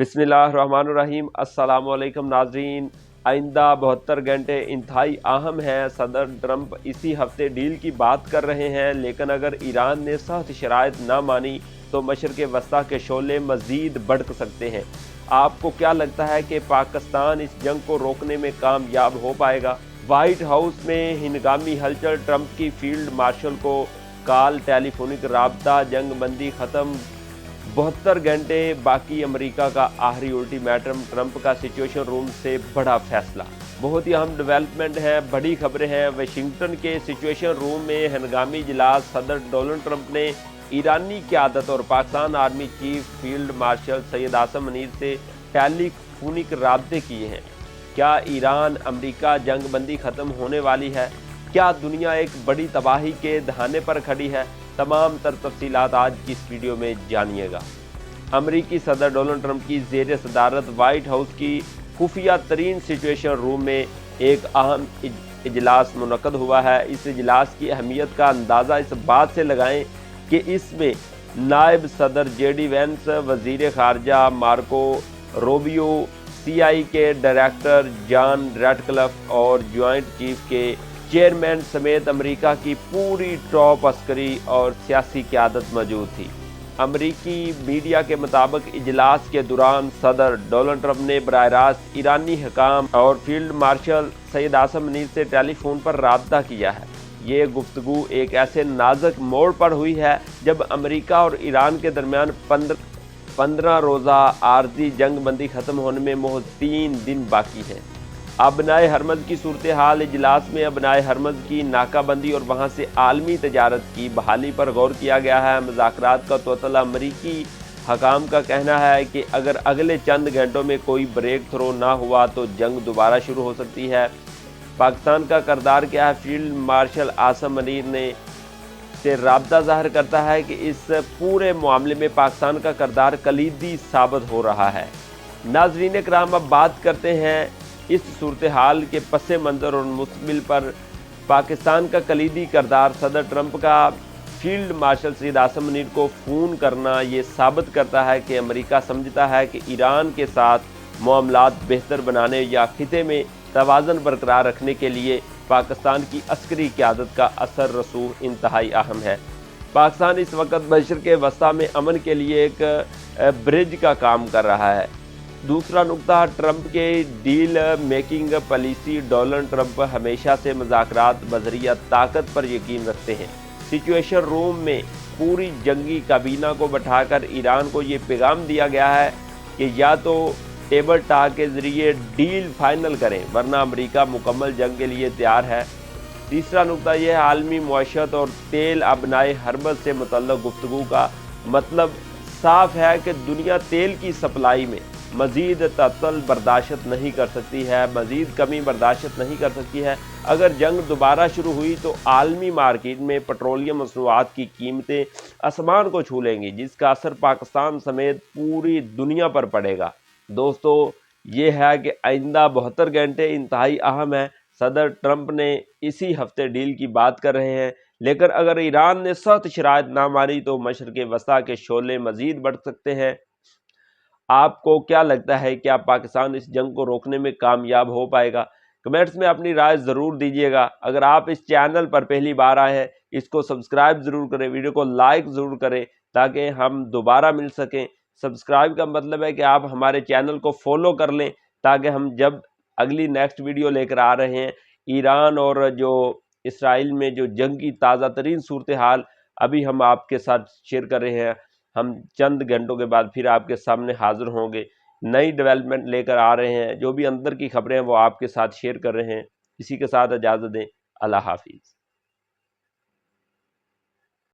बिस्मिल्लाहिर्रहमानिर्रहीम। अस्सलामुअलैकुम नाजरीन। आइंदा 72 घंटे इंतहाई अहम हैं। सदर ट्रंप इसी हफ्ते डील की बात कर रहे हैं, लेकिन अगर ईरान ने सख्त शराइत ना मानी तो मशरिक़ वस्ता के शोले मज़ीद भड़क सकते हैं। आपको क्या लगता है कि पाकिस्तान इस जंग को रोकने में कामयाब हो पाएगा? वाइट हाउस में हिंगामी हलचल, ट्रंप की फील्ड मार्शल को कॉल, टेलीफोनिक राब्ता, जंग बंदी ख़त्म, 72 घंटे बाकी, अमेरिका का आखिरी अल्टीमेटम, ट्रंप का सिचुएशन रूम से बड़ा फैसला। बहुत ही अहम डेवलपमेंट है, बड़ी खबरें हैं। वाशिंगटन के सिचुएशन रूम में हंगामी इजलास, सदर डोनाल्ड ट्रंप ने ईरानी क़यादत और Pakistan army chief field marshal Syed Asim Munir से टेलीफोनिक राब्ते किए हैं। क्या ईरान अमेरिका जंग बंदी ख़त्म होने वाली है? क्या दुनिया एक बड़ी तबाही के दहाने पर खड़ी है? तमाम तर तफसीलात आज की इस वीडियो में जानिएगा। अमरीकी सदर डोनाल्ड ट्रंप की ज़ेर सदारत वाइट हाउस की खुफिया तरीन सिचुएशन रूम में एक अहम इजलास मुनक्कद हुआ है। इस इजलास की अहमियत का अंदाज़ा इस बात से लगाएं कि इसमें नायब सदर जेडी वेंस, वज़ीर ख़ारजा मार्को रूबियो, CIA के डायरेक्टर जॉन रैटक्लिफ और जॉइंट चीफ के चेयरमैन समेत अमेरिका की पूरी टॉप अस्करी और सियासी क़यादत मौजूद थी। अमेरिकी मीडिया के मुताबिक इजलास के दौरान सदर डोनाल्ड ट्रंप ने बराह रास्त ईरानी हुकाम और फील्ड मार्शल सैयद आसिम मुनीर से टेलीफोन पर राब्ता किया है। ये गुफ्तगू एक ऐसे नाजुक मोड़ पर हुई है जब अमेरिका और ईरान के दरमियान 15 रोज़ा आर्जी जंग बंदी ख़त्म होने में महज 3 दिन बाकी हैं। अबनाए हरमज़ की सूरत हाल। इजलास में अबनाए हरमज़ की नाकाबंदी और वहाँ से आलमी तजारत की बहाली पर गौर किया गया है। मुज़ाकरात का तोतला। अमरीकी हकाम का कहना है कि अगर अगले चंद घंटों में कोई ब्रेक थ्रो ना हुआ तो जंग दोबारा शुरू हो सकती है। पाकिस्तान का किरदार क्या है? फील्ड मार्शल आसिम मुनीर ने से राब्ता ज़ाहिर करता है कि इस पूरे मामले में पाकिस्तान का किरदार कलीदी साबित हो रहा है। नाज़रीन कराम, अब बात करते हैं इस सूरत हाल के पस मंज़र और मुस्तक़बिल पर। पाकिस्तान का कलीदी किरदार सदर ट्रंप का फील्ड मार्शल सैयद आसिम मुनीर को फ़ोन करना ये साबित करता है कि अमेरिका समझता है कि ईरान के साथ मामलात बेहतर बनाने या खिते में तवाज़न बरकरार रखने के लिए पाकिस्तान की अस्करी क़यादत का असर रसूख इंतहाई अहम है। पाकिस्तान इस वक्त मशरिक़ वस्ता में अमन के लिए एक ब्रिज का काम कर रहा है। दूसरा नुक्ता, ट्रंप के deal making policy. Donald Trump हमेशा से मुज़ाकरात बज़रिया ताकत पर यकीन रखते हैं। सिचुएशन रूम में पूरी जंगी काबीना को बैठाकर ईरान को ये पैगाम दिया गया है कि या तो टेबल टॉक के ज़रिए डील फाइनल करें, वरना अमेरिका मुकम्मल जंग के लिए तैयार है। तीसरा नुक्ता यह है, आलमी मुआशरत और तेल अबनाए हरमज़ से मुतल्लिक़ गुफ्तगू का मतलब साफ है कि दुनिया तेल की सप्लाई में मज़ीद तअत्तुल बर्दाश्त नहीं कर सकती है, मज़ीद कमी बर्दाश्त नहीं कर सकती है। अगर जंग दोबारा शुरू हुई तो आलमी मार्केट में पेट्रोलियम मसनूआत की कीमतें आसमान को छू लेंगी, जिसका असर पाकिस्तान समेत पूरी दुनिया पर पड़ेगा। दोस्तों, ये है कि आइंदा 72 घंटे इंतहाई अहम है। सदर ट्रंप ने इसी हफ्ते डील की बात कर रहे हैं, लेकिन अगर ईरान ने सख्त शराइत ना मानी तो मशरिक़ वस्ता के शोले मज़ीद बढ़ सकते हैं। आपको क्या लगता है, क्या पाकिस्तान इस जंग को रोकने में कामयाब हो पाएगा? कमेंट्स में अपनी राय ज़रूर दीजिएगा। अगर आप इस चैनल पर पहली बार आए हैं, इसको सब्सक्राइब ज़रूर करें, वीडियो को लाइक ज़रूर करें ताकि हम दोबारा मिल सकें। सब्सक्राइब का मतलब है कि आप हमारे चैनल को फॉलो कर लें ताकि हम जब अगली नेक्स्ट वीडियो लेकर आ रहे हैं, ईरान और जो इसराइल में जो जंग की ताज़ा तरीन सूरत हाल अभी हम आपके साथ शेयर कर रहे हैं, हम चंद घंटों के बाद फिर आपके सामने हाजिर होंगे, नई डेवलपमेंट लेकर आ रहे हैं। जो भी अंदर की खबरें हैं वो आपके साथ शेयर कर रहे हैं। इसी के साथ इजाज़त दें। अल्लाह हाफिज़।